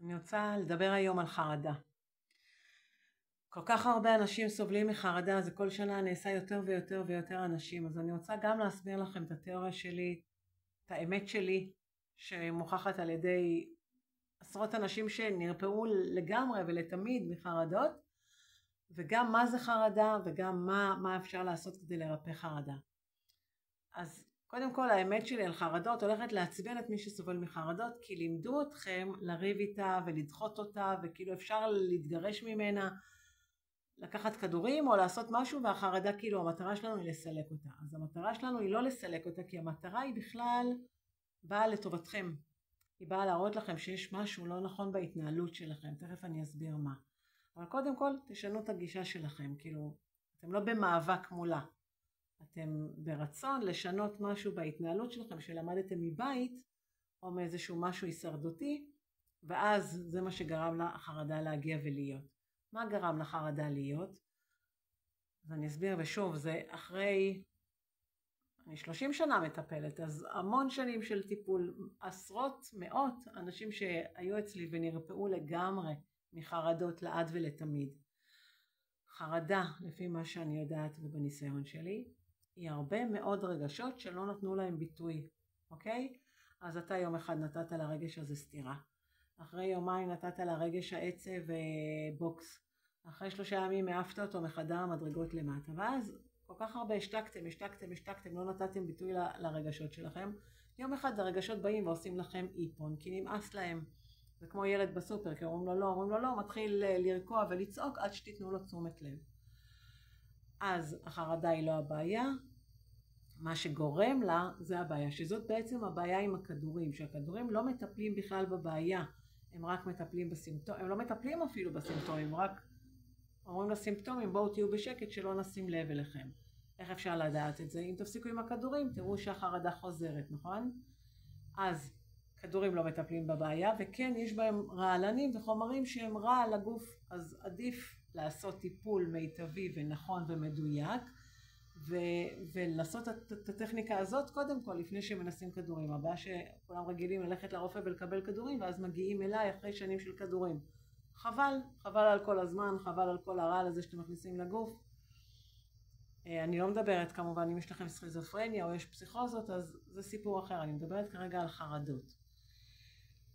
אני רוצה לדבר היום על חרדה. כל כך הרבה אנשים סובלים מחרדה, זה כל שנה נעשה יותר ויותר ויותר אנשים, אז אני רוצה גם להסביר לכם את התיאוריה שלי, את האמת שלי, שמוכחת על ידי עשרות אנשים שנרפאו לגמרי ולתמיד מחרדות, וגם מה זה חרדה וגם מה אפשר לעשות כדי לרפא חרדה. אז קודם כל האמת שלי על חרדות הולכת לעצבן את מי שסובל מחרדות, כי לימדו אתכם לריב איתה ולדחות אותה, וכאילו אפשר להתגרש ממנה, לקחת כדורים או לעשות משהו, והחרדה כאילו המטרה שלנו היא לסלק אותה. אז המטרה שלנו היא לא לסלק אותה, כי המטרה היא בכלל באה לטובתכם. היא באה להראות לכם שיש משהו לא נכון בהתנהלות שלכם, תכף אני אסביר מה. אבל קודם כל תשנו את הגישה שלכם, כאילו אתם לא במאבק מולה. אתם ברצון לשנות משהו בהתנהלות שלכם שלמדתם מבית או מאיזשהו משהו הישרדותי, ואז זה מה שגרם לחרדה להגיע ולהיות. מה גרם לחרדה להיות? אז אני אסביר, ושוב, זה אחרי, אני 30 שנה מטפלת, אז המון שנים של טיפול, עשרות, מאות אנשים שהיו אצלי ונרפאו לגמרי מחרדות לעד ולתמיד. חרדה, לפי מה שאני יודעת ובניסיון שלי, היא הרבה מאוד רגשות שלא נתנו להם ביטוי, אוקיי? אז אתה יום אחד נתת לרגש הזה סתירה. אחרי יומיים נתת לרגש העצב בוקס. אחרי 3 ימים העפת אותו מחדר המדרגות למטה. ואז כל כך הרבה השתקתם, לא נתתם ביטוי לרגשות שלכם. יום אחד הרגשות באים ועושים לכם איפון, כי נמאס להם. זה כמו ילד בסופר, כי אומרים לו לא, מתחיל לרקוע ולצעוק עד שתיתנו לו תשומת לב. אז החרדה היא לא הבעיה, מה שגורם לה זה הבעיה, שזאת בעצם הבעיה עם הכדורים, שהכדורים לא מטפלים בכלל בבעיה, הם רק מטפלים בסימפטומים, הם לא מטפלים אפילו בסימפטומים, רק אומרים לסימפטומים בואו תהיו בשקט שלא נשים לב אליכם. איך אפשר לדעת את זה? אם תפסיקו עם הכדורים תראו שהחרדה חוזרת, נכון? אז כדורים לא מטפלים בבעיה, וכן יש בהם רעלנים וחומרים שהם רע לגוף, אז עדיף לעשות טיפול מיטבי ונכון ומדויק, ולעשות את הטכניקה הזאת קודם כל לפני שמנסים כדורים. הבעיה שכולם רגילים ללכת לרופא ולקבל כדורים, ואז מגיעים אליי אחרי שנים של כדורים. חבל על כל הזמן, חבל על כל הרעל הזה שאתם מכניסים לגוף. אני לא מדברת כמובן אם יש לכם סכיזופרניה או יש פסיכוזות, אז זה סיפור אחר, אני מדברת כרגע על חרדות.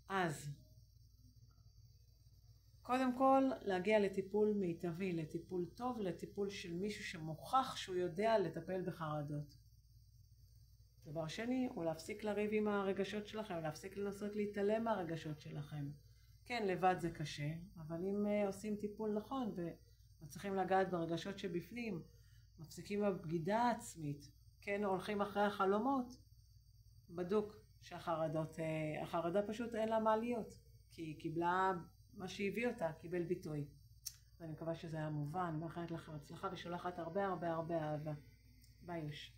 אז קודם כל להגיע לטיפול מיטבי, לטיפול טוב, לטיפול של מישהו שמוכח שהוא יודע לטפל בחרדות. דבר שני הוא להפסיק לריב עם הרגשות שלכם, להפסיק לנסות להתעלם מהרגשות שלכם. כן, לבד זה קשה, אבל אם עושים טיפול נכון ומצליחים לגעת ברגשות שבפנים, מפסיקים בבגידה העצמית, כן, הולכים אחרי החלומות, בדוק שהחרדה פשוט אין לה מה להיות, כי היא קיבלה מה שהביא אותה, קיבל ביטוי. ואני מקווה שזה היה מובן, מאחלת לכם הצלחה ושולחת הרבה אהבה. ביי יוש.